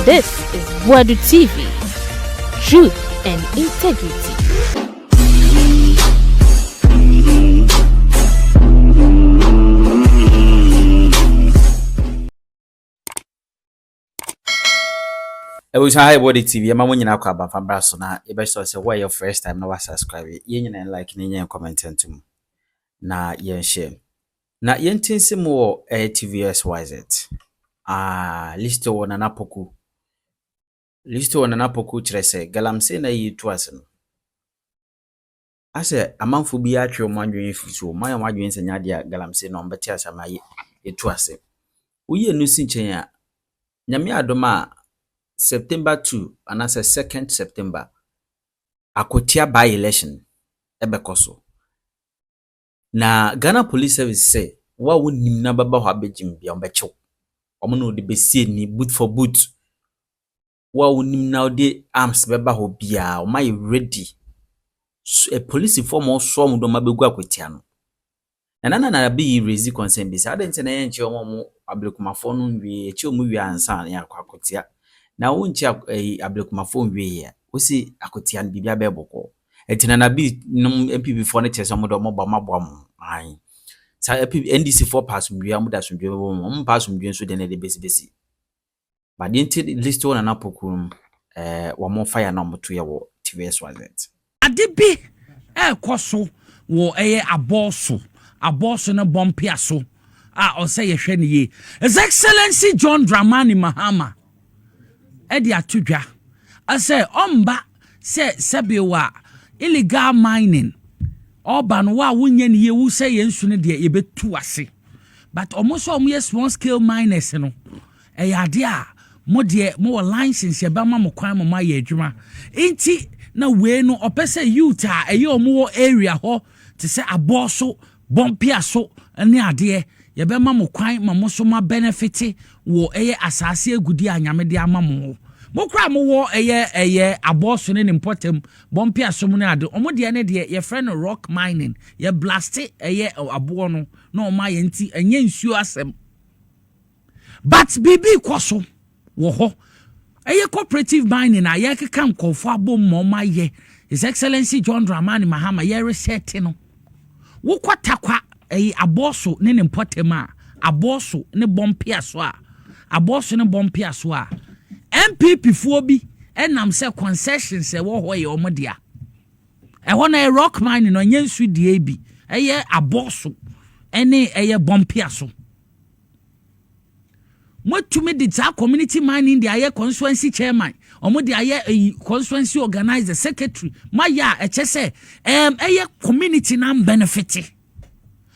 This is Boadu TV. Truth and integrity. I was high Boadu TV. I'm going to come from Brasona. If I saw why your first time, no subscribe. You and like, you comment to na yen share. Na yen tinsi mo TVS YZ. Listowel Nana Poku. Listowel Nana Poku chirese. Galamse na yi tuasen. Ase amanfo bi atwe omanwe fuso. Maya wadwe nsenya dia galamse no mbeti asama yi tuase. Uye no sinchen ya. Nyame adoma September 2 anase 2nd September akotia by election ebekoso na Ghana Police Service say wa wonim na baba ho abegim bia ombechew omo no de besie ni boot for boot wa wonim na de arms baba ho bia o mai ready so, a police form so mo do mabegu akotia no na be raise concern bi say adent na yenche omo ablekumafo no nwie echi omu wi ansa na akotia na wonchi ablekumafo nwie ya osi akotia bibia beboko etina na bi NPP for ne chese mo do mo ba mabom an sa NDC for pass nwie amuda sunjwe mo pass nwie so de na de besi ba de Listowel Nana Poku wo mo fire na mo to ye wo TVS YZ ade bi koso wo aboso na bompia so o say ye hwe ne ye His Excellency John Dramani Mahama edi atudwa ase omba se sebewa illegal mining oban wa wonye ne ye wu say ye nsu ne de ye betu ase but almost omo small scale miners no ade a mo de mo license ye ba ma mo kwan mo ma ye adwuma enti na we no opese youth a eye omo area ho te se aboso bompia so ne ade ye be ma mo kwan ma mo so ma benefit wo eye asase agudi anyame de ama mo mokra mo wo eye aboso ne importem bompia so mu ne ade omo de ne de ye friend rock mining ye blast eye abo no na o ma ye nti enye nsuo asem but bibi kwaso wo ho eye cooperative mining a ye keka nkofo abom mo ma ye His Excellency John Dramani Mahama ye reset no wo kwatakwa eye aboso ne importem a aboso ne bompia so a aboso ne bompia so a NPP fo bi enam se concessions e wo ho ye omodia e ho na rock mine no nyensu die bi eye aboso ene eye bompia so motumi de ta community mining de aye constituency chairman omo de aye constituency organizer secretary maya eche se eye community na benefit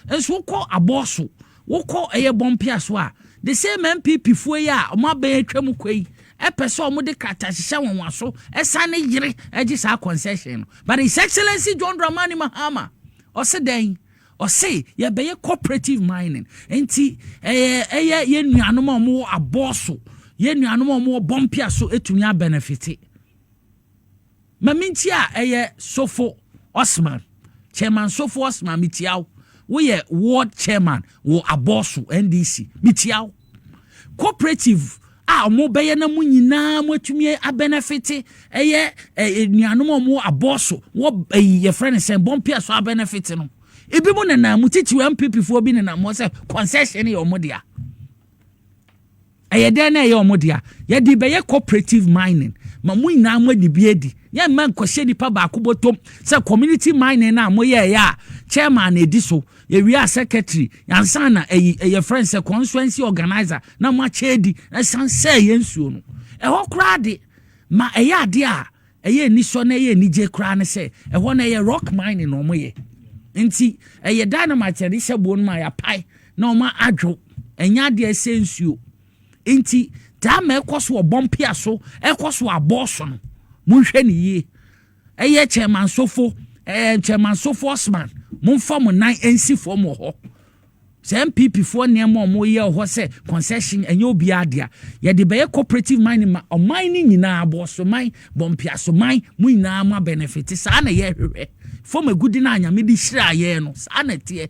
enso ko aboso wo ko eye bompia so a the same NPP fo ya omo ba atwam kwai epese omo de krata hihye wonwa so esane yire egi sa concession but His Excellency John Dramani Mahama oseden ose ye be cooperative mining enti ye nuanom omo aboso ye nuanom omo bompia so etumi a benefit maminti a Sofo Osman chairman Sofo Osman mitiaw wo ye ward chairman wo aboso NDC mitiaw cooperative omo beye na mu nyina mo atumi a benefit nuanom omo aboso wo ye friend say bompia so a benefit no ibi mo na mutichi MPP fo bi na mo say concession ye omodia ayede na ye omodia ye di be ye cooperative mining ma mu nyina mo di bi edi ye man kwahye nipa ba akobotom say community mining na mo ye ya chairman edi so ye wi secretary yansa na ye friend say constituency organizer na mo achedi na san say ye nsuo no ho kra de ma ade a ni so na ye ni je kra ne say ho na ye rock mining no mo ye nti eye dynamite de hyebo no ma ya pai na o ma adwo enya de esensuo nti ta ma ekoso obompia so ekoso aboso no munhwe ne yie eye chairman Sofo Osman munfa mo nan ensi fo mo ho se MPP fo ne mo ye ho se concession enye obi adea ye de be cooperative mining ma o mining nyina aboso mine bompia so mine mu nyina ma benefit sa na ye hwehwe for me good na anya me di hira ye no sa na tie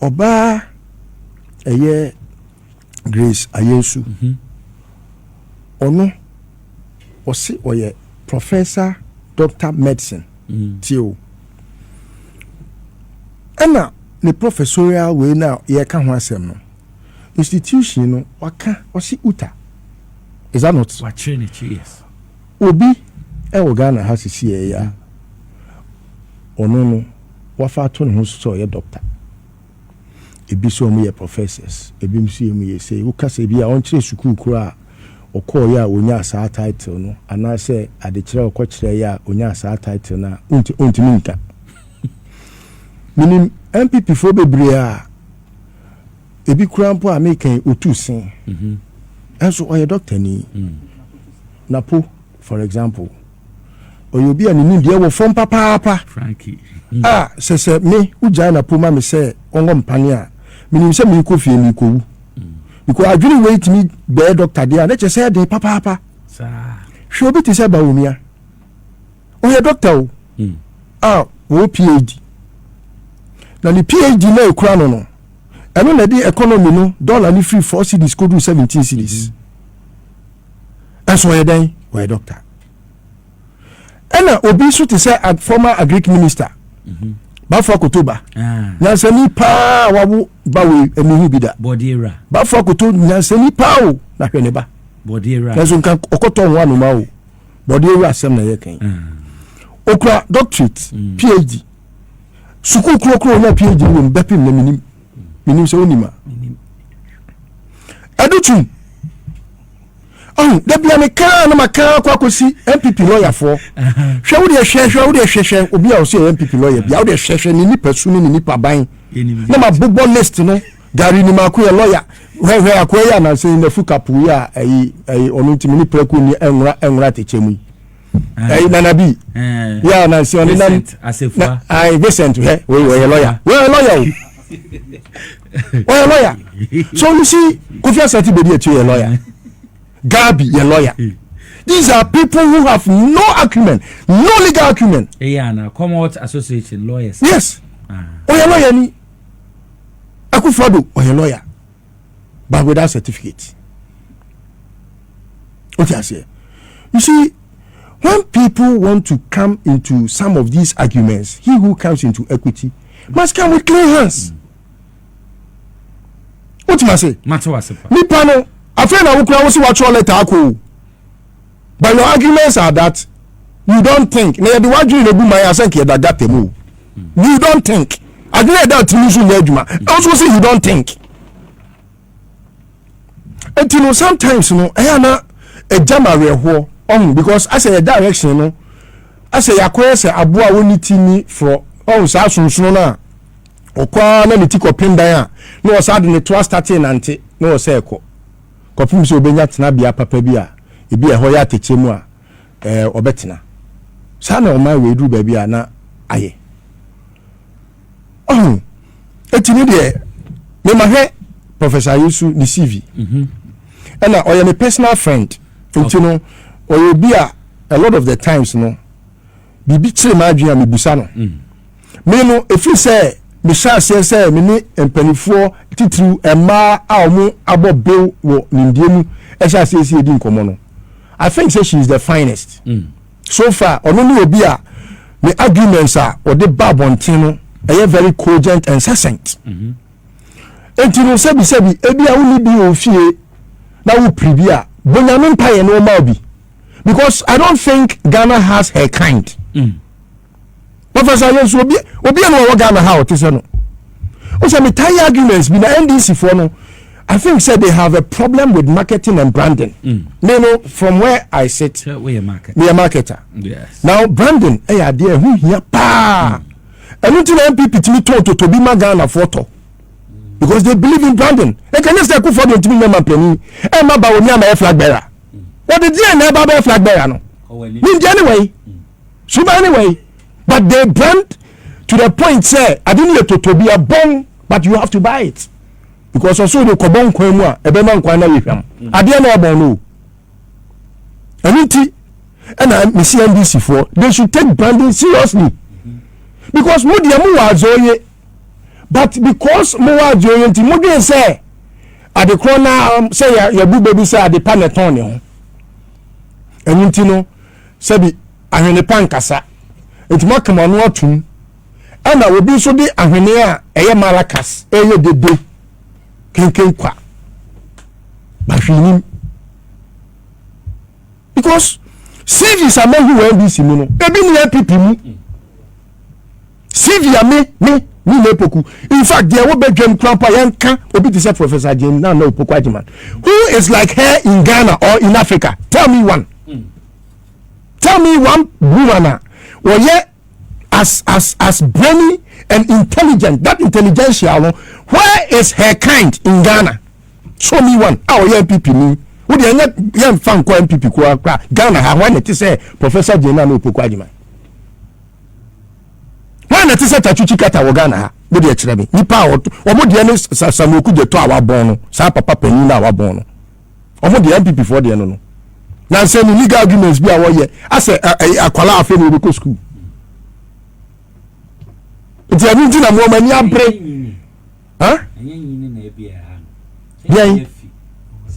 Oba eye Grace Ayesu. Ono osi oye Professor Dr. Medicine. Tio. Ena the professorial way now ye ka ho asem no. Institution no waka osi uta. Is that not? What Trinity, yes. Obi e Ghana has see ya. Ono no wafa to ne ho so ye doctor. Ebi so mu ye professors, ebi mso mu ye say wo kasa bi a on kire sukuu kura okọ ya onya asa title no ana say ade kire okọ kire ya onya asa title na unti minka. Minim NPP fo bebre a ebi kura mpo a mekan otu sin. Enso oye doctor ni. Napo for example oyobi a ni dia wo fom papa Frankie. Se me uja na po ma me se ongo mpane a minim se me ko fie mi ko wu. Because adwini wait me be doctor dia na che se de papa Sa. hwe obi ti se ba omia oye doctor o wo PhD na ni PhD na ekura no eno na di economy no dollar ni free 4 cedis ko do 17 cedis eso ye dan oye doctor ena obi so ti se former agric minister ba for Kotoba nyansani pa wabu bawe emihu bida Bodira ba for Koto nyansani pa o na hwe ne ba Bodira nso nkan okoto ho anu ma o Bodira asem na ye kan okra doctorate PhD suku kro na PhD no mbepim na minim se onima adutu da bia me ka na maka kwa kosi NPP lawyer for hwe wo de hwe obi a o se NPP lawyer bia wo de hwe ni nipa su ni nipa ban na ma bobo list no gari ni ma ko ye lawyer hwe akoya na se na fuka pu ya ai onu ntimi ni preku ni enwra techemu ai nana bi ya na se oni na Asefa ai Vincent we lawyer lawyer so you see Kofi Asante be dey a lawyer Gabi, your lawyer. These are people who have no acumen, no legal acumen. na Commonwealth Association lawyers. Yes. Your lawyer ni. Akufo-Addo, your lawyer. But without certificate. What I say? You see, when people want to come into some of these arguments, he who comes into equity must come with clean hands. What must I say? Nipa no. Afraid I will close what your letter ako. But your arguments are that you don't think. Na the word you do my asanke that temu. You don't think. I agree that tinisu nyejuma. Also say you don't think. And you know sometimes na a jama reho on because I say a direction I say yakwe say aboa woni tini for sa sunsun na okwa na mitiko pindan a no osade ne to starting ante no oseko kopum so obenya tena bia papa bi a ebi eho ya techemu a obetena sa na o ma we duru ba bia na aye etini de me mahwe Professor Yusu ni CV and oye me personal friend ntino oye bi a lot of the times no bibi kire ma adwia me busa no me no efi say me sha say me ni empanifo titru ema a omu abobew wo nindiemu e sha say edi nkomo no I think say she is the finest so far ono ni obi a me arguments are or the babontin no e very cogent and succinct entino sebi ebi a woni bi ofie na wo pribia bonyame mpaye no ma obi because I don't think Ghana has her kind Professor Yesu obi no Ghana how it is no o say me tie arguments be na NDC for no I think said they have a problem with marketing and branding no from where I sit we a marketer yes now branding there who here pa and until NPP timi to be ma Ghana photo because they believe in branding they can just go for the timi member penny e ma ba oni ama flag bearer what the DNA na ba flag bearer no anyway so anyway but they brand to the point say I didn't let to be a bomb but you have to buy it because also the kobon kwan mu a ebe man kwan na wehwam ade na obon no aniti and I see NBC for they should take branding seriously because mu dia mu wa azoye but because more joint modern say at the corner say your boo baby say at the paneton ho enti no sabi ahwene pankasa enti makama no atum ana obi so de ahwene a eye malakas eye dede kenken kwa bahwini because CV is a man who NBC mu no ebi ni NPP mu CV a me Nana Poku. In fact, there will be Jim Crampa Yanka, Obi to say Professor Jim Nana Poku Ajiman. Who is like her in Ghana or in Africa? Tell me one. Tell me one woman. Well, yeah, as brainy and intelligent, that intelligentsia, where is her kind in Ghana? Show me one. Our NPP me. Would you not young fan ko NPP ko Ghana ha when it say Professor Jim Nana Poku Ajiman? Wana ti se tachuchi kata wo Ghana ha no de kire me nipa omo de ne samoku de to awabon no sa papa panin na awabon no omo de MPP for de no na say ni legal arguments bi a wo ye ase akwala afa no be school ti ami ti na mo mani abre ha bien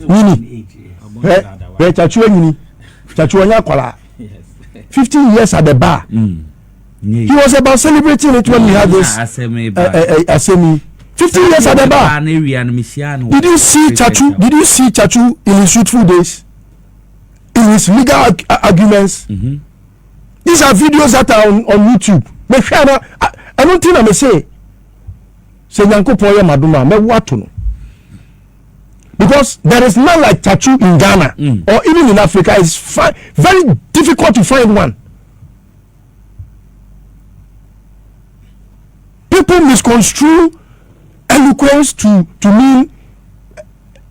nini chachu nyini chachu onya akwala 15 years at the bar. He was about celebrating it when he had this Asemi 15 years at the bar. Did you see Chachu? Did you see Chachu in his youthful days? In his legal arguments? These are videos that are on YouTube. I don't think I may say Nyanko Poye Maduma, me watu. Because there is none like Chachu in Ghana or even in Africa. It's very difficult to find one. People misconstrue eloquence to mean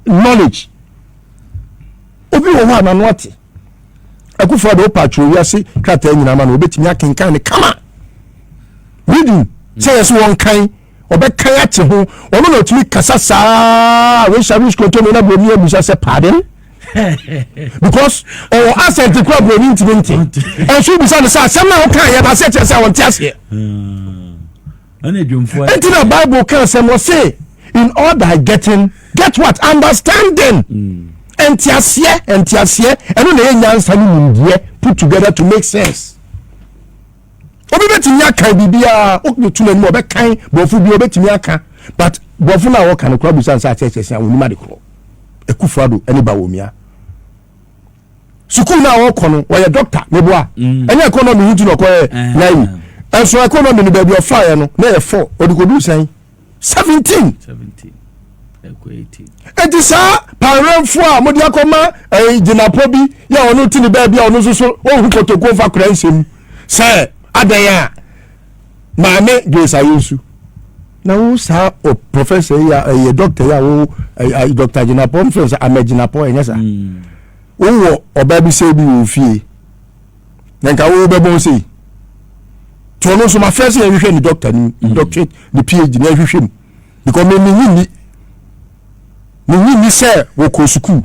knowledge. Obi wo wa na nwati. Akufo do patro wiase krata nyina ma na obetimi akenkan ne kama. Reading say so won kan obekan ate ho ono na otimi kasa saa we shall reach control na bomi abusa say pardon. Because or asset the club we intimate. And should be say say na o kan ya ba say say won tiase. Enti na Bible can say in all thy getting get what understanding entiasie eno na enyansa ni mundie put together to make sense obi betimi aka bibia okutu na ni obe kan bofu bi obetimi aka but bofu na wo kan kura busa nsa chechese awonima de kro Ekufuado eni ba womia sukuu na wo kono wo ye doctor meboa enya economy hitu no ko nai enso economy ni baby of fire no na 4 odikodu san 17 eko 18 etisa paremfo a modi akoma ginapo bi ya onu tini baby a onu soso o hu kotoko fa kura nsem se adaya maame Grace Ayesu na wo sa o professor ya doctor ya wo Dr. Ginapo mfensa ameginapo enyesa wo oba bi se bi wo fie nka wo bebo sei to no so ma first year hwe ni doctor ni doctorate ni PhD ni hwe because me ni say wo ko school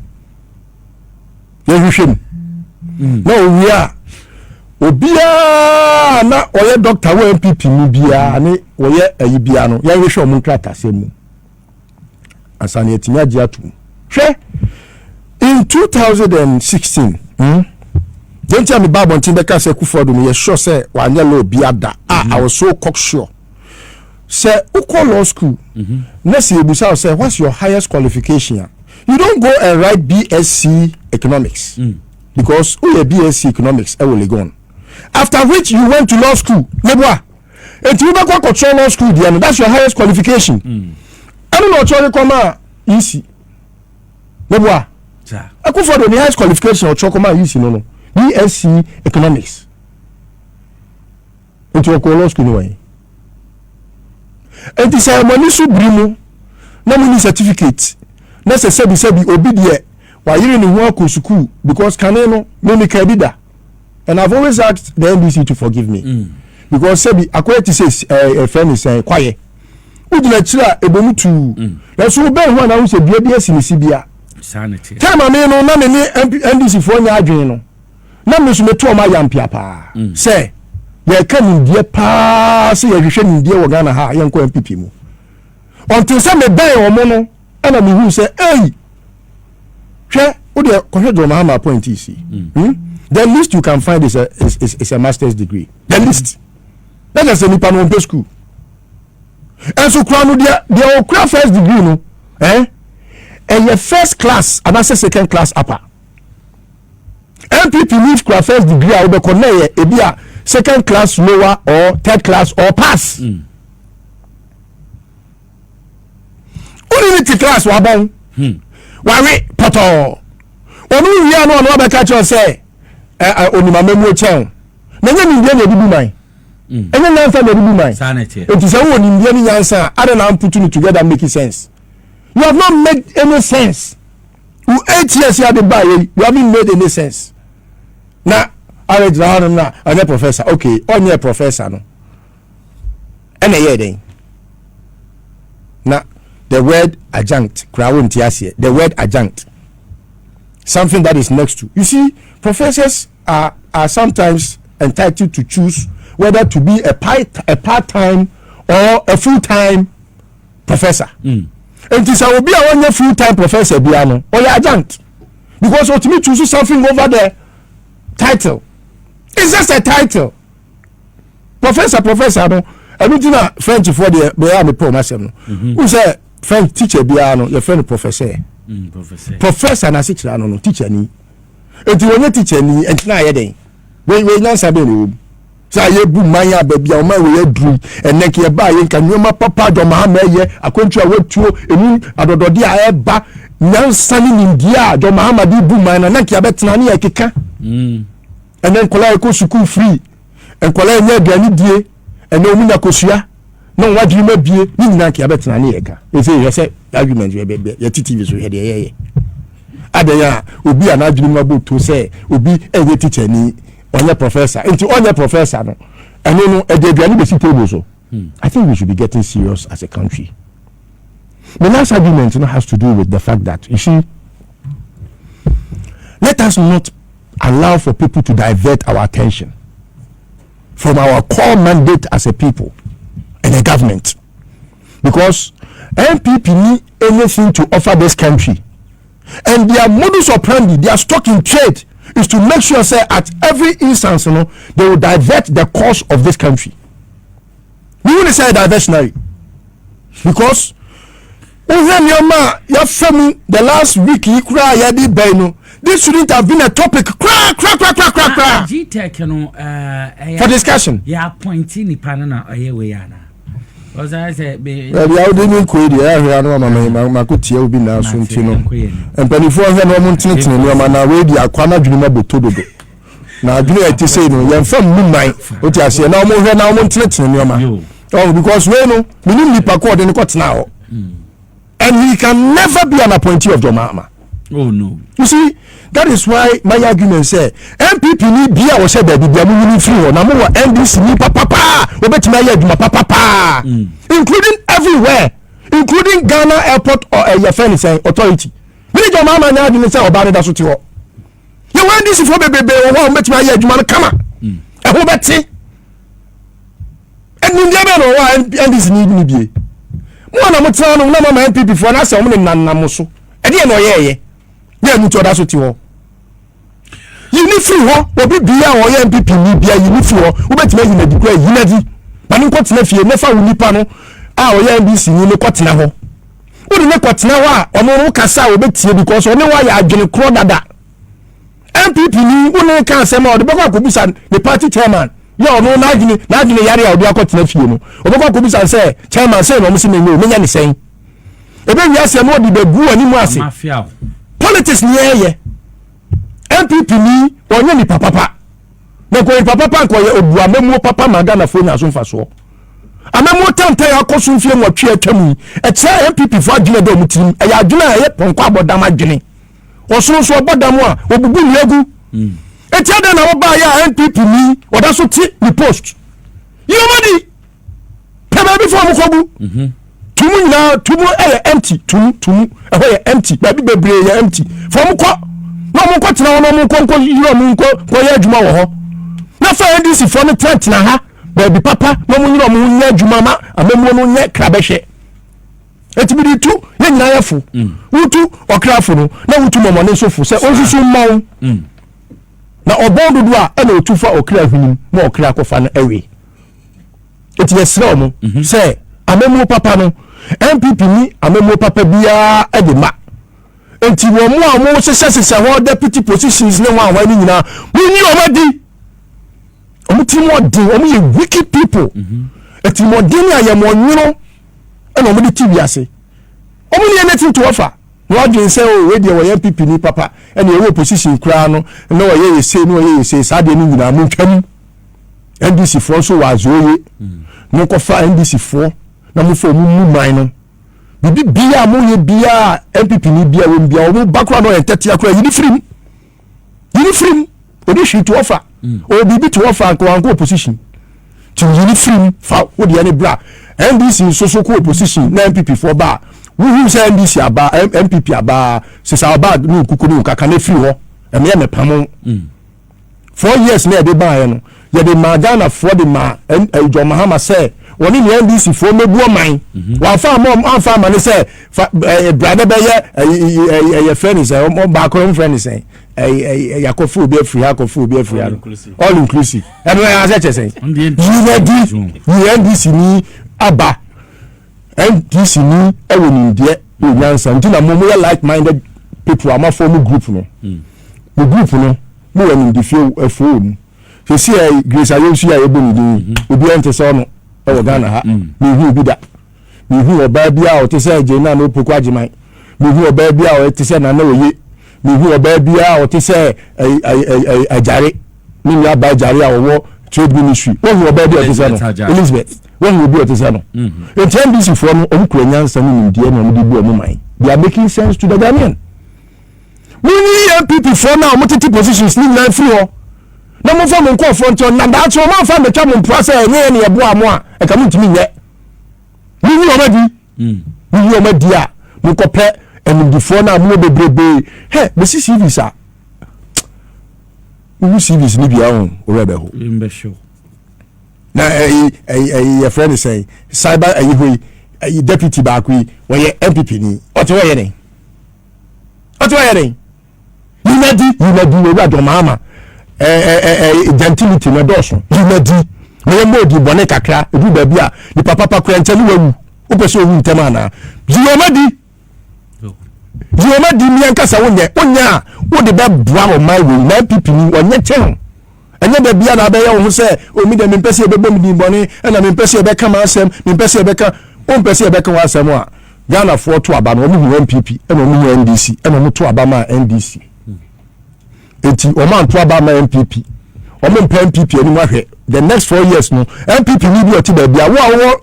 ye hwe no we are obia na oye doctor wo NPP ni bia ni oye ayi bia no ye hwe omo nkrata semu asane etimi agi atum hwe in 2016 don't tell me Bible until because Ekufuado me sure say wanya law biada I was so cocksure say uko law school next you say what's your highest qualification you don't go and write BSc economics because you BSc economics will gone after which you went to law school nebwa and you go control law school there that's your highest qualification I don't know what come easy nebwa Ekufuado the highest qualification or chokoma easy no BSc economics into a law school anyway and this money so brimu no money certificate na se sebi obi de wa yiri ni ho school because kaneno me kabida and I've always asked the NBC to forgive me because sebi akwati says a friend is kwaye udina chira ebomutu na so be ho na wo se bia bia sinisibia sanity time me no na me ni NBC for nya adwen no na me so meto ma yampia pa say ye kan ndie pa say ye hwehwe ndie wo Ghana ha ye nko MPP mu until some me buy or mono and I mean who say hey share what the consider Mahama point is the least you can find is a master's degree the least that is a nipa no school and so crown the okra first degree no and your first class and that's second class upper NPP need cra first degree I will be connect a second class lower or third class or pass only the class wabon worry poto onu wi anu onu be catch us say onima memu chen na nya ni na bibu man enye nyansa na bibu man sanity it is won ni ni nyansa other than putting it together making sense you have not made any sense you 8 years here the buy you haven't made any sense na already na a professor okay on your professor no ene ye den na the word adjunct crowd the word adjunct something that is next to you see professors are sometimes entitled to choose whether to be a part-time or a full-time professor and this will be a one full-time professor biano or adjunct because ultimately choose something over the title it's just a title professor no everything French for the be promotion no who say French teacher biano your friend professor professor na teacher no teacher ni enti wonye teacher ni enti na ye den we nyansa be ni sa ye bu manya ba bia o ma we aduru eneke ye ba ye nka nyoma papa do ma ma ye akwantu a watuo enu adodode a e ba nyansa ni ndia do ma di bu manya na nka betena ni ye keka enen kola e ko school free en kola nya aduani die ene omu na kosua no wadiri ma bie ni nyina nka betena ni ye ka e say argument ye TV so he de ye adaya obi anadwiri ma boto say obi eye teacher ni onye professor into onye professor no eno no e de aduani be si table so I think we should be getting serious as a country. The last argument has to do with the fact that you see let us not allow for people to divert our attention from our core mandate as a people and a government, because NPP need anything to offer this country, and their modus operandi, their stock in trade is to make sure say at every instance they will divert the course of this country. We want to say diversionary because the last week you cry yadi beno. This shouldn't have been a topic for discussion. Yeah, pointing the panana ayewayana. Was I said, be didn't quit the area. My good tea will be now soon. And before I had no mountain, no man, I read the Aquana Junior Botodo. Now, do you to say no? You're from Moonlight. What I say now, more than now, mountain, your man. Oh, because we know, we need the Pacord in the court now. And he can never be an appointee of Jomama. Oh no. You see, that is why my argument say NPP ni bia wo say baby bia mu free ho na mo NDC ni papa obeti my yaduma papa including everywhere, including Ghana airport or your friend say authority. Me jo mama na adwene say oba ne da so te ho. You NDC for bebe wo obeti my yaduma kama. E ho beti. And ni dia no wa NDC ni bie. Mo na mo tra no na mama NPP for na say mo ne nanam so. E de no ye yeah, you told us what you want. You need free war, or be or NPP, you need free war, who bet me in a degree, you never. But in what's left, you never will nip on our NBC, you know what's now. What do you know what's now? Or no Cassa will bet you because only why I didn't crawl that. NPP, you wouldn't can't say more. The Boga Kubisan, the party chairman. Yo, no, not in the area of the Akot Nephew. Or Boga Kubisan say, chairman, say, no, missing me, many saying. And then yes, I know the Begu and Mafia. Politics near ye NPP ni onye ni papa na ko papa ko ye obua memo papa magana fo nya so mfaso amemo tante ya koso mfie nwatwe atwamu e che NPP fo adwene do mutim e ya adwene ye ponko abodam adwene osoro so obodam a obubu nyegu e che da na wo ba ya NPP ni oda so ti ni post yomadi pema bi fo mo kobu tumu na tumu empty tumu empty baby bebre ya empty from ko no mo ko tena no mo ko yiro mo ko ye adwuma wo ho na fa NDC for no tena ha baby papa no mo yiro mo nya adwuma ma amemo no nya krabehwe etibidi tu ye nyina yefo wutu okrafo no na wutu momone sofo se onsusu mawo na obondo do a na otufa okra hwunim na okra kofa no ewe eti yesra omo se amemu papa no NPP ni amemu papa bia edema enti wo mo a mo sese ho deputy positions ne wa ni nyina munyi omadi omutimo di omuye wicked people eti mo dini ayemo nwuro na omudi tibi ase omuni anything to offer no adwin say o we dey wo NPP ni papa and ye opposition kura no na wo ye say no ye say sade ni nyina mo twam NDC for so wa zoye no ko fa NDC for na mo fo mu man no bibi bia mo ye bia NPP ni bia wo bia wo bakwa no entete akwa yini frim odi shi to offer o bibi to offer ko an opposition to yini frim fa wo de ani bra NDC so ko opposition na NPP for ba who say NDC aba NPP aba sisa aba no kukuru kaka na free ho eme me pamo 4 years na de ba ye no ye de magana for the ma John Mahama say woni ni NDC for mebu oman wa fa mo anfa ma ne say brother be ye friend is o ba ko friend is yakofu be free all inclusive and when I say you NDC ni aba NDC ni ewo ni de onyansa ntina mo ya like minded people am form group no the group no mo wani di feel efo so see Grace Ayosu ya ebo ni din obi ente so no ewo Ghana ha mi hu bi da mi hu oba bia o te say Nana Poku agiman mi hu oba bia o te say Nana Oye mi hu oba bia o te say ajare mi ya ba ajare awo trade ministry o hu oba bia o te say no Elizabeth when you be at the in NDC for no Ukrainian some India no di bu omai they are making sense to the Ghanaian we need NPP for now multi positions ni na free ho na mo fa mo ko front on na that so man fa me twa mo process enye ne ebo amo a e ka mo ntimi nye we omadi a mo ko pe en di for na mo bebrebe he be CCV sa we CCV ni bia on orebe ho imbe show na your friend is saying cyber deputy back we NPP ni what we yen you we do mama gentility na doso you me mo di bone kakra edu ba bia ni papa kwa ntelu wawu o pese owu ntema na you madi mi ankasa wonye onya wo de ba bua o my way na NPP ni onye chen anya da bia na be ye wo se o mi de me pese e be bom di bone na me pese e be ka ma asem me pese e be ka o pese e be ka wa asem a Ghana for to aba no o mu NPP e no mu NDC e no mu to aba ma NDC enti o man to aba ma NPP o mo mpa NPP ani ma hwe the next 4 years no NPP ni bi o ti da bia wo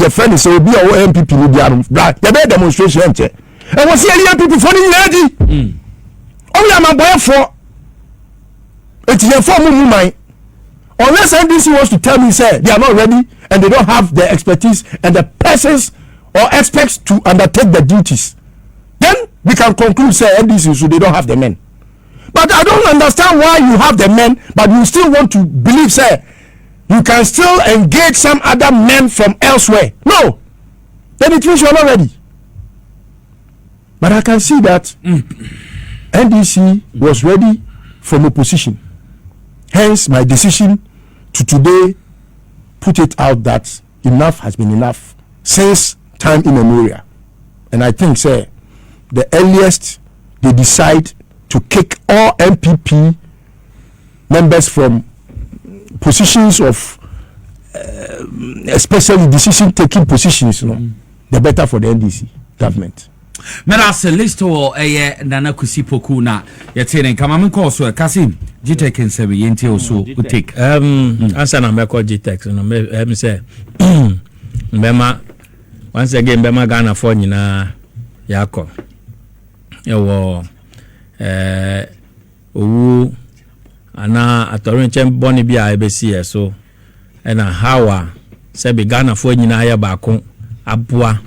your friend say obi o NPP ni bia no bra ya be demonstration nche e wo se NPP for ni nyadi o ya ma boy for it's your form mine. Unless NDC wants to tell me, say they are not ready and they don't have the expertise and the persons or experts to undertake the duties, then we can conclude, say NDC, so they don't have the men. But I don't understand why you have the men, but you still want to believe, say you can still engage some other men from elsewhere. No, then it means you are not ready. But I can see that NDC was ready from opposition. Hence my decision to today put it out that enough has been enough since time immemorial. And I think, say, the earliest they decide to kick all NPP members from positions of especially decision-taking positions, the better for the NDC government. Mera se Listowel Nana Poku na yetene kama mko so Kasim Gitex nse bi yenti oso take answer na meko Gitex no me say mbema once again mbema Ghana for nyina yakọ ewo owu ana atorin chem boni bia ebesi so na hawa se bi Ghana for nyina ya baako aboa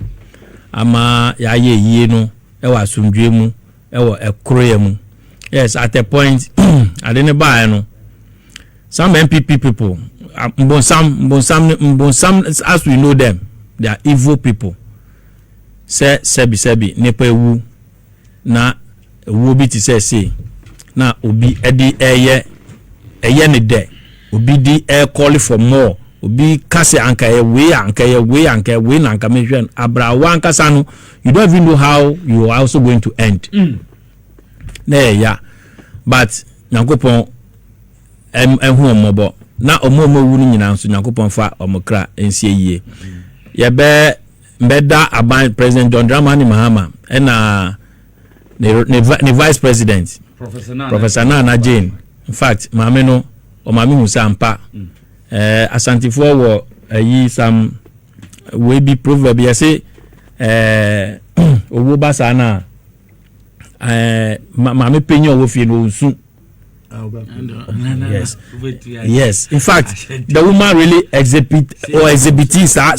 ama ya ye yie no e wa asumdwe mu e wo ekroye mu yes at a point I didn't buy no some NPP people mbonsam as we know them they are evil people sebi nipa ewu na ewu bi ti say na obi edi eye ne de obi di call for more obi kase anka we na anka mention abra wan kasa no you don't even know how you are also going to end yeah but Nyankopon hu omobo na omomo wu ni nyina nso Nyankopon fa omokra ensie yie ye be mbeda aban President John Dramani Mahama na ne vice president Professor Nana Jane. In fact maame no o maame hu sampa asantifo wo yi some we be proverb you say owo basa na maame penyo wo fie no nsu. Yes. In fact, the woman really exhibits sa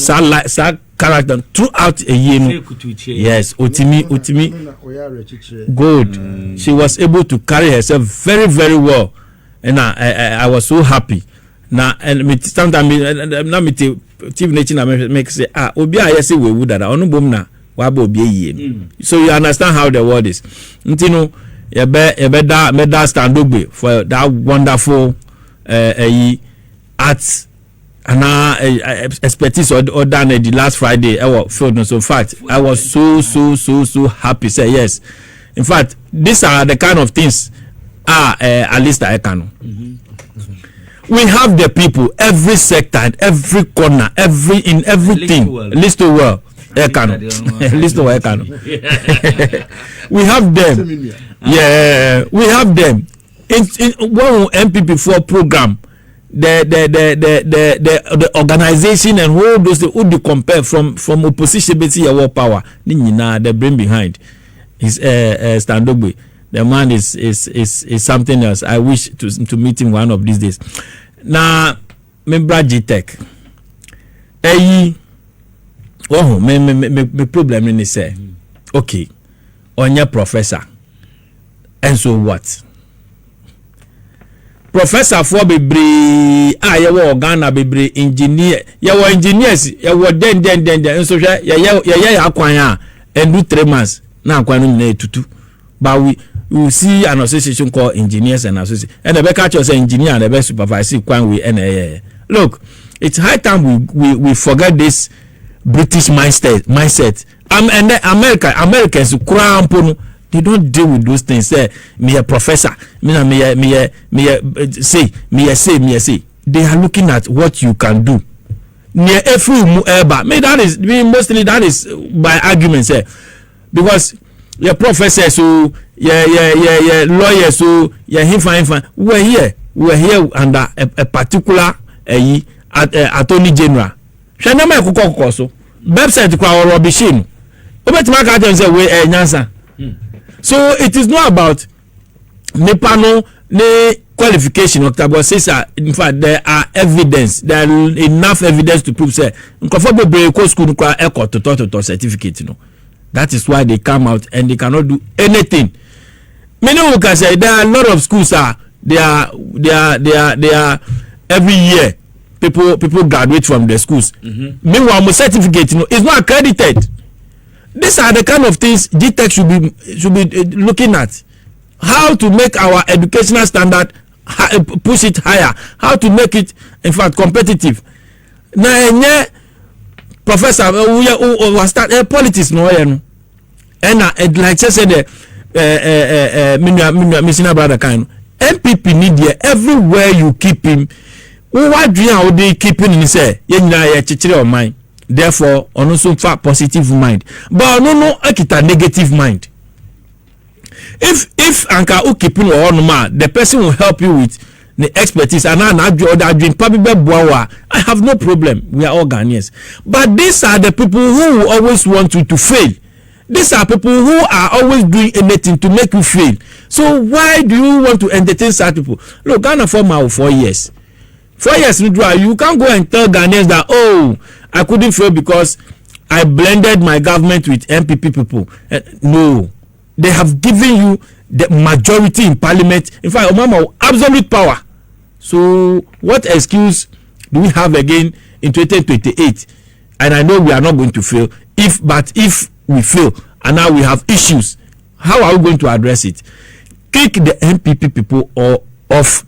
character throughout a year. Yes, Otimi. Good. She was able to carry herself very, very well, and I was so happy. Now, and sometimes me TV Nation make say obi a yesi we would that onu bom na wa ba obi ye. So you understand how the world is. Ntino you better stand up for that wonderful art and expertise or done the last Friday. So in fact, I was so happy. Say yes. In fact, these are the kind of things at least I can. We have the people, every sector, every corner, in everything. Listowel Nana. We have them. Yeah, we have them. In one NPP4 program, the organization and all those who they compare from opposition base your power. The brain behind is Standogbe. The man is something else. I wish to meet him one of these days. Now, member GTech. Me problem in say, okay, on your professor, and so what? Professor for Bibri, you were Ghana Bibri engineer, you were engineers, you were then, and so acquire and do 3 months. Now, tutu. But we see an association called engineers and associates, and the back say engineer and the best supervisor, look, it's high time we forget this British mindset. And then Americans they don't deal with those things. Say me a professor, me say. They are looking at what you can do. Near every mostly that is by argument, say, because your professor so yeah lawyer so yeah fine. We're here under a particular attorney general. Shanama kuko so website kwa robishin obetima ka tell say we nyansa. So it is not about nepano ne qualification of tabo says in fact there are enough evidence to prove say nkofo be ko school kwa eko to certificate that is why they come out and they cannot do anything. Many who can say there are a lot of schools they are every year people graduate from the schools. Meanwhile, my certificate, is not accredited. These are the kind of things GTech should be looking at. How to make our educational standard push it higher. How to make it, in fact, competitive. Now, professor, we start politics no and like I said, Missina brother kind NPP need here everywhere you keep him. What do you they keeping in say your mind? Therefore, on also far positive mind, but no akita negative mind. If anka u keeping or the person will help you with the expertise and I have no problem. We are all Ghanaians, but these are the people who always want you to fail. These are people who are always doing anything to make you fail. So why do you want to entertain such people? Look, Ghana for 4 years. 4 years, you can't go and tell Ghanaians that, oh, I couldn't fail because I blended my government with NPP people. No, they have given you the majority in parliament. In fact, Obama absolute power. So what excuse do we have again in 2028? And I know we are not going to fail. If we fail and now we have issues, how are we going to address it? Kick the NPP people or off.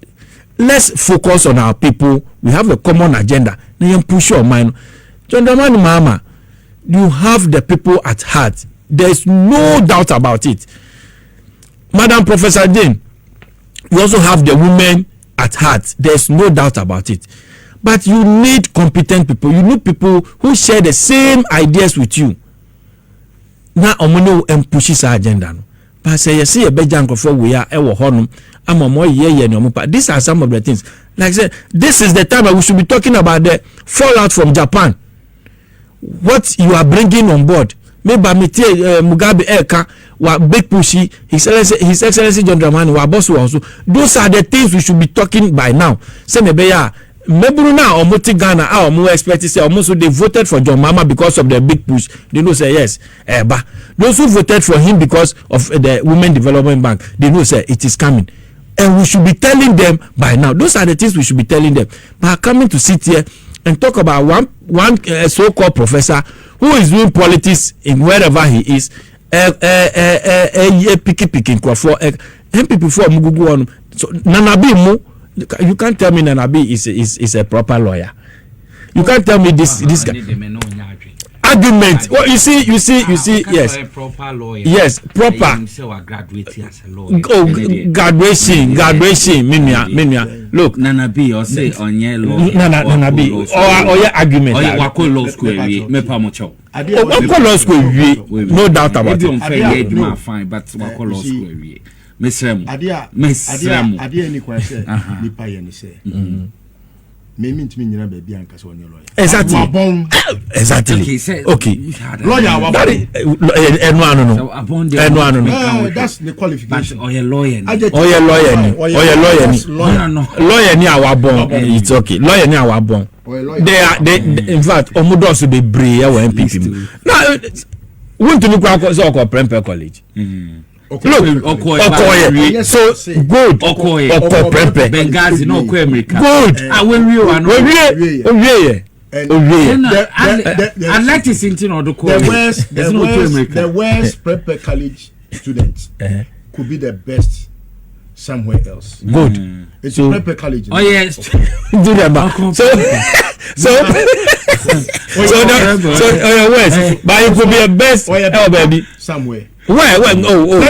Let's focus on our people. We have a common agenda. Push your mind. John Dramani Mahama, you have the people at heart. There is no doubt about it. Madam Professor Jane, you also have the women at heart. There is no doubt about it. But you need competent people. You need people who share the same ideas with you. Now, omono and pushes our agenda. But say you see a big junk for we are ever honum. I'm a more ye no more. These are some of the things. Like I said, this is the time that we should be talking about the fallout from Japan. What you are bringing on board. Maybe Mugabe Eka wa big pushy. His Excellency John Dramani wa boss also. Those are the things we should be talking by now. Say maybe now or Moti Ghana or more expect to say almost they voted for John Mahama because of the big push. They know say yes. But those who voted for him because of the Women Development Bank, they know say it is coming. And we should be telling them by now. Those are the things we should be telling them. But coming to sit here and talk about one so-called professor who is doing politics in wherever he is, picking for NPP for Mugugu on. So Nanabi Mu. You can't tell me Nanabi is a proper lawyer. You can't tell me this guy. Argument. Well, you see. Yes. Proper lawyer. Yes, proper. Graduating as a lawyer. Oh, graduation. Minya. Look, Nanabi or say on yellow. Nanabi. Or your argument. Wako law school. Me pamocho. Wako law school. No doubt about it. Fine, but wako law school. Mesrem. Adia ni kwa se nipa ye ni se. Me ntimi nyina ba bia nka so onye lawyer. Exactly. Okay. Lawyer wa bon. Enu anu no. That's the qualification. Oye lawyer ni. Lawyer ni awa bon. It's okay. Lawyer ni awa bon. They in fact omudosu be brave ya NPP. Now want to look at so Prempeh College. Okay. Look, Okoye. So good. Okoye. Prempeh. Benghazi no Okoye America. Good. When we are no. I'd like to see the West Prempeh College students could be the best somewhere else. Good. It's so, Prempeh College. Oh yes. Do them. So West, but it could be a best. Oh baby. Somewhere. Where? Anyway,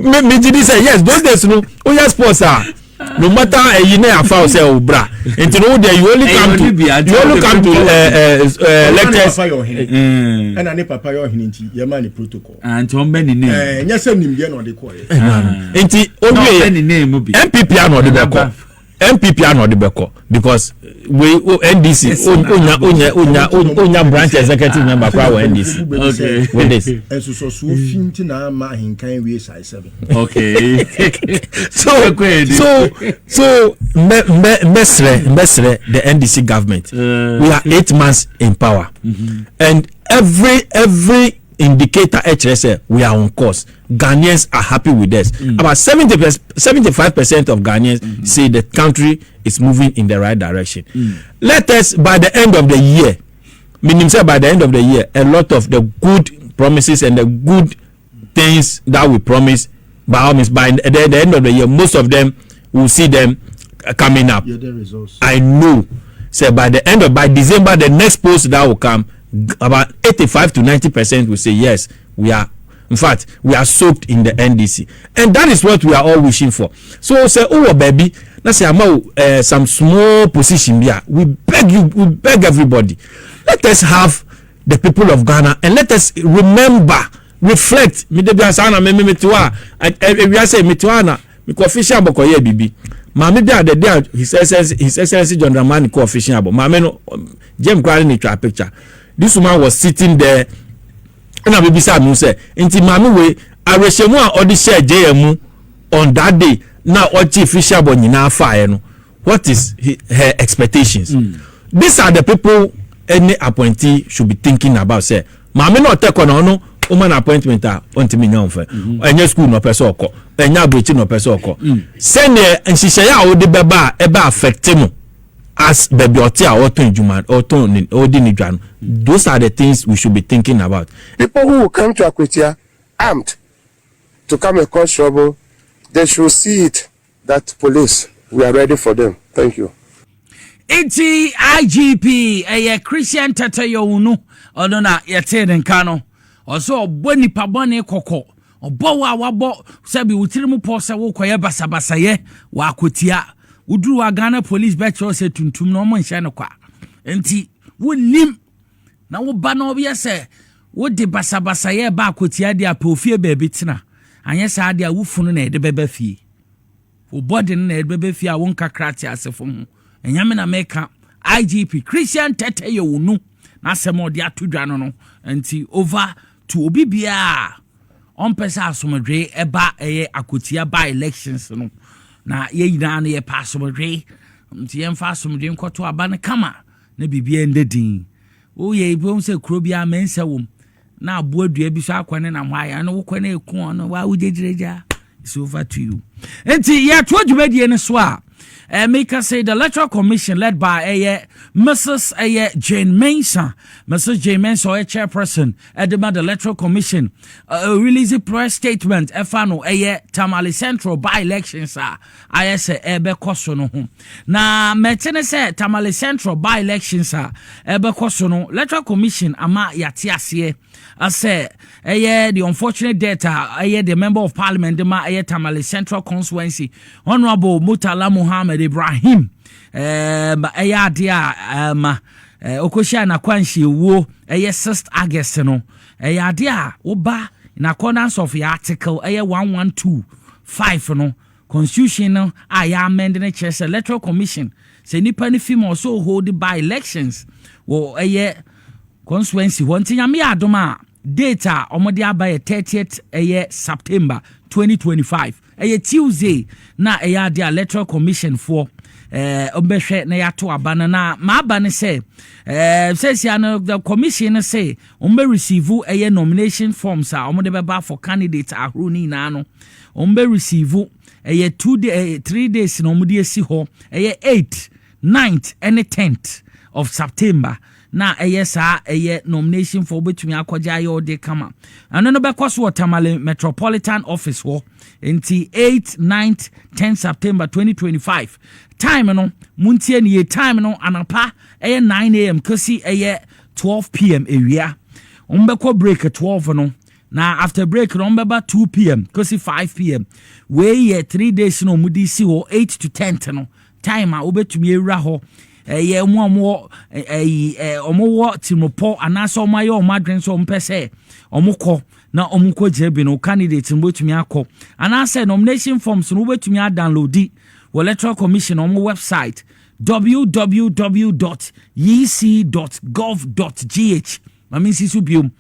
me did say yes. Those days, no. Oh yes, sports are. No matter you never found say obra. And you know there you only come to lectures. And I papa your hinti. Your money protocol. And to many name. Yes, I'm in the end of the call. Enti only name MPP are not the beko. MPP are not the beko because we NDC onya branch executive member for our NDC. Okay. With this. So finti na ma hinkan we size 7. Okay. So mesre the NDC government. We are 8 months in power. And every indicator HSA we are on course. Ghanaians are happy with us. About 75% of Ghanaians say the country is moving in the right direction. Let us by the end of the year, meaning say by the end of the year, a lot of the good promises and the good things that we promise by all means by the end of the year, most of them will see them coming up. I know. Say by December, the next post that will come, about 85 to 90% will say yes, we are. In fact, we are soaked in the NDC, and that is what we are all wishing for. So say, oh baby, let's say some small position here. We beg everybody. Let us have the people of Ghana, and let us reflect. We say mitiwana, mi coefficient aboko ye bibi. Mami there the day His Excellency John Dramani coefficient abo. Mami no James Grady ni try picture. This woman was sitting there. And I will be sad to say, "Inti mami we areshemu a odi share JMU on that day. Now Ochi Fisher Bonina fire no. What is her expectations? These are the people any appointee should be thinking about. Say, mami no take on no woman appointment onti mi nyamfe. Enye school no person oko, enye abrechi no person oko. Send and she say ya odi beba eba affect mu. as baby otia auto injuman auto odin idwan. Those are the things we should be thinking about. People who will come to Akwetia armed to come and cause trouble, they should see it that police, we are ready for them. Thank you. Iti IGP Christian Tata Yonu Odona Yatin Kano also Boni Pabone Koko Obowa Wabo Sabi Utirimu Posa Wokoya Basabasaye Wakutia Udru Ghana Police Betro se tuntum no mo nhye no kwa enti wonim na wo ba no bia se wo de basabasaye ba akotia de apofie ba bitina anye sa de awufunu na ede beba fie wo body na ede beba fie a won kakrati asefo ho enyame na meka IGP Christian Tete Yonu na semo de atodwa no enti over to obi bia on pesa asomdwe eba akotia ba elections no na ye yina na ye pasomdwe nti ye mfa asomdwe nkoto aba ne kama na bibia ndedin o ye ibom se krobia mensa wom na Boadu bi so akwane na hwaya no wokwane eku no wa wujejireja. It's over to you. Enti ye to dwumadi ne so a make us say the Electoral Commission led by Mrs. Jane Mensah. Mrs. Jane Mensah, chairperson at the Electoral Commission, release a press statement. Efano Tamale Central by elections. I say ebe kosono. Na metene se Tamale Central by elections. Ebe kosono. Electoral Commission ama yatiasie. I say the unfortunate death. The member of Parliament the Tamale Central constituency, Honorable Mutala Muhammad Ibrahim. Okosha na kwanshi wo 6th August no adia oba in accordance of the article 1125 no constitution no aya amend na chess electoral commission say nipa ni film also hold by elections wo constituency wanting am ya adoma data omode aba 30th September 2025 Tuesday na adia electoral commission for ombehwe na yato abana na ma abane say says the commission say ombe receive nomination forms omde beba for candidates ahruni na no ombe receive 3 days no omde esi ho 8th 9th and 10th of September na sa nomination for betumi akwaja ayo de kama ano no bekoso Tamale Metropolitan Office ho enti 8th 9th 10th September 2025 time no muntie ni time no anapa 9 am kasi 12 pm area umbeko break 12 no na after break no umbeba 2 pm kasi 5 pm we 3 days no mudi si ho 8 to 10th no time a obetumi ewura ho omo timopo anaso omaye omadwen so mpese omukọ na omukọ jebi no candidate mbotumi akọ anase nomination forms no betumi download Electoral Commission on website www.yec.gov.gh mamisi subium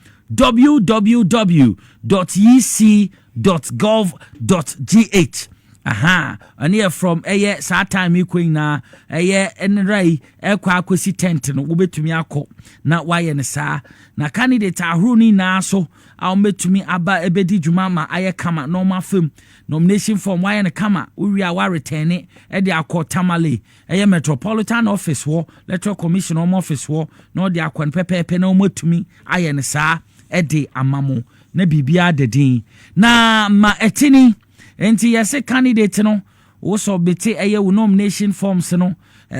www.yec.gov.gh and here from sa time queen na enrai ekwa akwesi tent no wobetumi akọ na waye ne sa na candidate ahruni na so betumi aba ebedi dwuma ma aye kama normal film nomination form waye ne kama uri a wa return e de akọ Tamale Metropolitan Office wo Electoral Commission office wo na de akọ pepepe na omotumi aye ne sa e de amamo na bibia dedin na ma etini enti yese candidate no wo so beti nomination forms no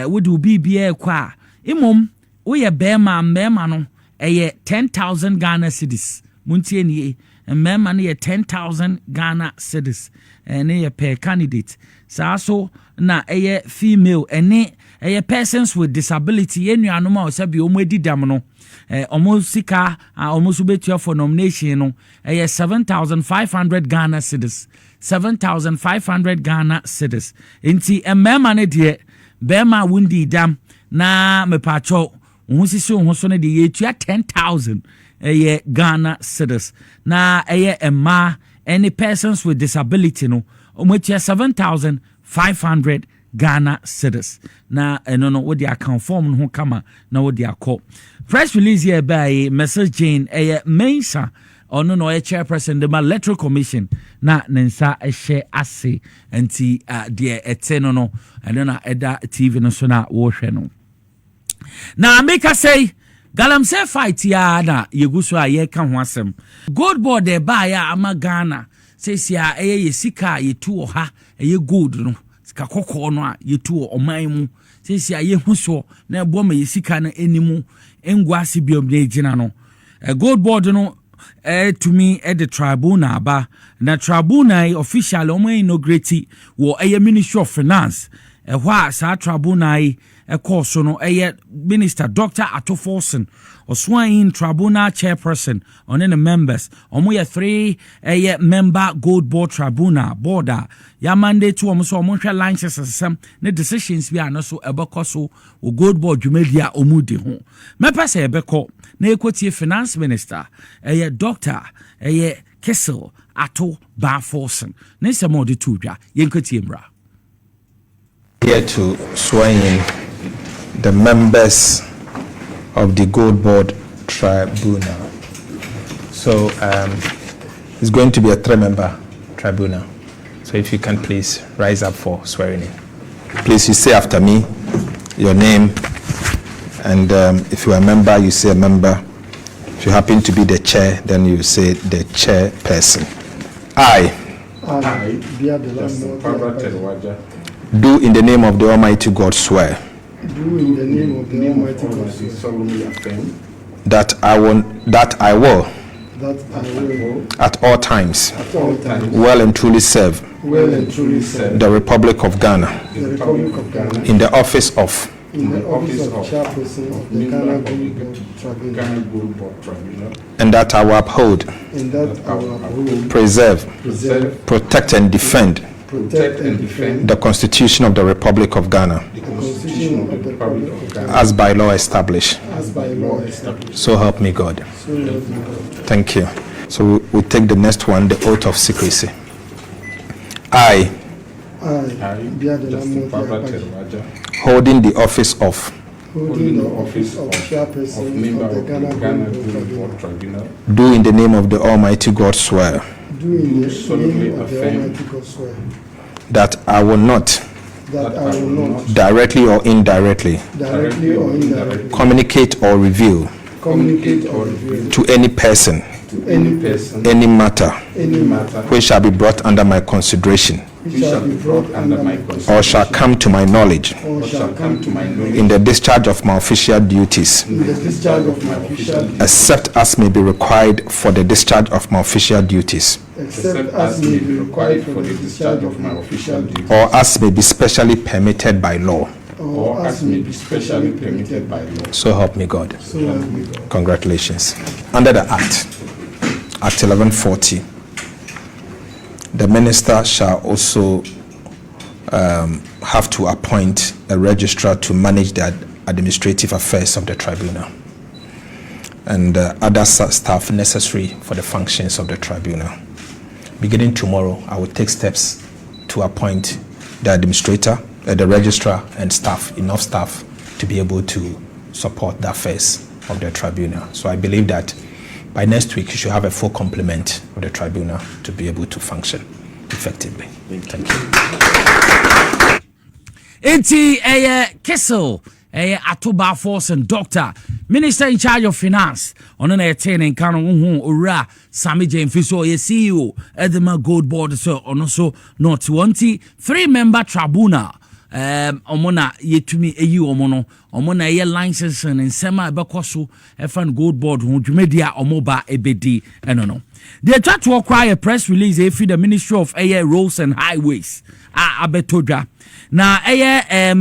would be kwa imom wo ye bema no 10,000 Ghana cedis muntie ni mmema no 10,000 Ghana cedis ne per candidate so na female ene persons with disability enuanom a osabi omedidam no omosika omosubetua for nomination no 7,500 Ghana cedis 7,500 Ghana cedis enti mmema ne de bema wundi dam na mepacho uhusisi uhuso ne de yetua 10,000 Ghana cedis na emma any persons with disability no omotua 7,500 Ghana cedis na no what the account form no kama na what the call press release here by Mrs. Jane Mensah ono no chairperson de electoral commission na nensa ehye ase anti de eteno no eno na eda TV no so na wo hwe no na make say galamsey fight ya na yeguso a ye ka ho asem gold board e ba ya ama Ghana sesia eye sika yetu ha eye gold no sika kokko no a yetu oman mu sesia ye huso na ebo ma yesika na enimu engwase biom de gina no gold board no to me at the tribunal ba na tribunal official omo inaugurate wo Ministry of Finance hwa sa tribunal course no Minister Dr. Ato Forson or swain tribunal chairperson on the members omo 3 member gold board tribunal border ya mandate to omo so omo hwe licenses sem ne decisions bi ano so ebeko so o gold board dwumadia omu de ho mepa se ebeko na equity finance minister Dr. Kessel Ato Forson ne se mo de tudwa yenkati emra here to swear in the members of the Gold Board Tribunal. So it's going to be a 3-member tribunal. So if you can please rise up for swearing in. Please, you say after me your name, and if you are a member, you say a member. If you happen to be the chair, then you say the chairperson. I do in the name of the Almighty God swear. Do in the name of the Almighty God solemnly affirm that I will at all times well and truly serve the Republic of Ghana in the office of chairperson of the Ghana Gold Board Tribunal, and that I will uphold, preserve, protect and defend the Constitution of the Republic of Ghana as by law established. So help me God. Thank you. So we take the next one, the oath of secrecy. I holding the office of chairperson of the Ghana Gold Board Tribunal, do in the name of the Almighty God swear that I will not directly or indirectly communicate or reveal to any person any matter which shall be brought under my consideration or shall come to my knowledge in the discharge of my official duties, except as may be required for the discharge of my official duties, or as may be specially permitted by law. So help me God. Congratulations. Under the Act 1140, the minister shall also have to appoint a registrar to manage the administrative affairs of the tribunal and other staff necessary for the functions of the tribunal. Beginning tomorrow, I will take steps to appoint the administrator, the registrar, and enough staff to be able to support the affairs of the tribunal. So I believe that by next week, you should have a full complement of the tribunal to be able to function effectively. Thank you. Enti Kessel Atoba Forson Doctor Minister in charge of Finance on an 18 in Kano Ura Sami Jane Fiso CEO Edema Gold Board so on also not 23-member tribunal. Omona yetumi eyi omono omona ye license and sema ebekoso efan gold board ho dwumedia omoba ebedi eno they try to acquire a press release if the Ministry of Air Roads and Highways abetodwa na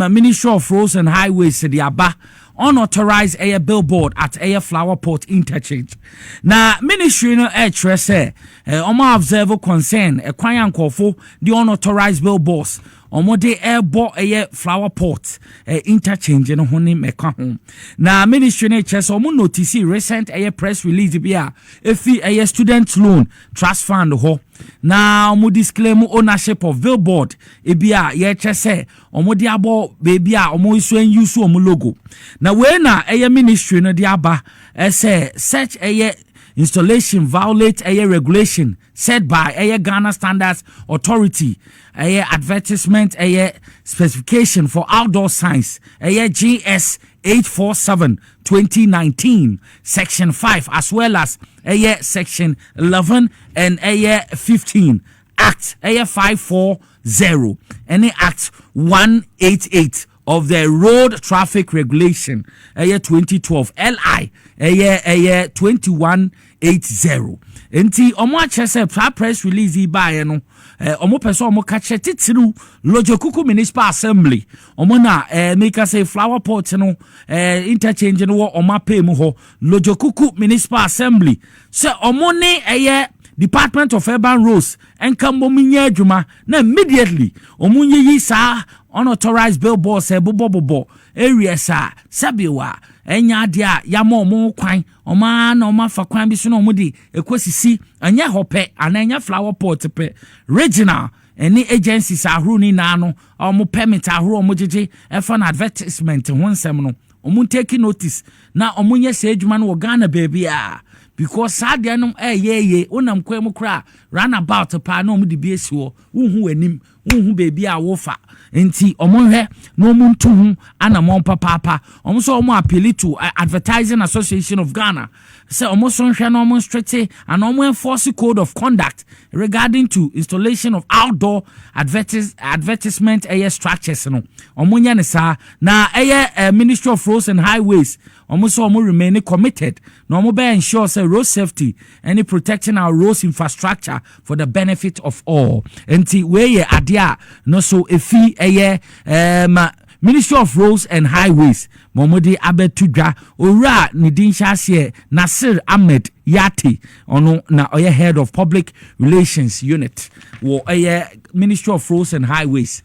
Ministry of Roads and Highways the aba unauthorized air billboard at air flower port interchange na ministry no say omo observe concern kwan yankofo the unauthorized billboards omo de airbo air flower port interchange no honi meka ho na ministry no say omo notice recent air press release bia efi air student loan trust fund ho na omo disclaim ownership of billboard ebia ye say omo de abo baby a omo iso use omo logo na we na air ministry no de aba say such air installation violate regulation set by Ghana Standards Authority, advertisement specification for outdoor signs, GS 847 2019 section 5 as well as section 11 and 15 act 540 any act 188 of the road traffic regulation 2012 li 2180 enti omo achese press release by no omo person omo kache titiru Lojokuku Municipal Assembly omo na make say flower pot no interchange no omo pay mu ho Lojokuku Municipal Assembly se omo ne Department of Urban Roads and Kambominya Juma na immediately omunye yi sa unauthorized billboards bobo areas sabiwa enya dia ya mo kwan oma na oma fa kwan bi so na omudi ekosisi anya hope ananya flower pot pe regional any agencies ahuru ni na no omo permit ahuru omo jeje e for advertisement ho nsem no omun take notice na omunye se adwuma no Ghana baby because sadia no ye onam kwem kra runabout pa na omudi bi esi wo unhu anim unhu baby a wo fa enti omonhwe na omuntu hu anamon papa omso omo appeal to Advertising Association of Ghana say omoso nhwe na omo strictly and omo enforce code of conduct regarding to installation of outdoor advertisement structures no omonya ne sa na Ministry of Roads and Highways omoso omo remain committed na omo be ensure say road safety and protecting our roads infrastructure for the benefit of all enti we adia no so efi Ministry of Roads and Highways Momodi Abetudra Ora Nidinshase Nasir Ahmed Yati ono na head of public relations unit wo Ministry of Roads and Highways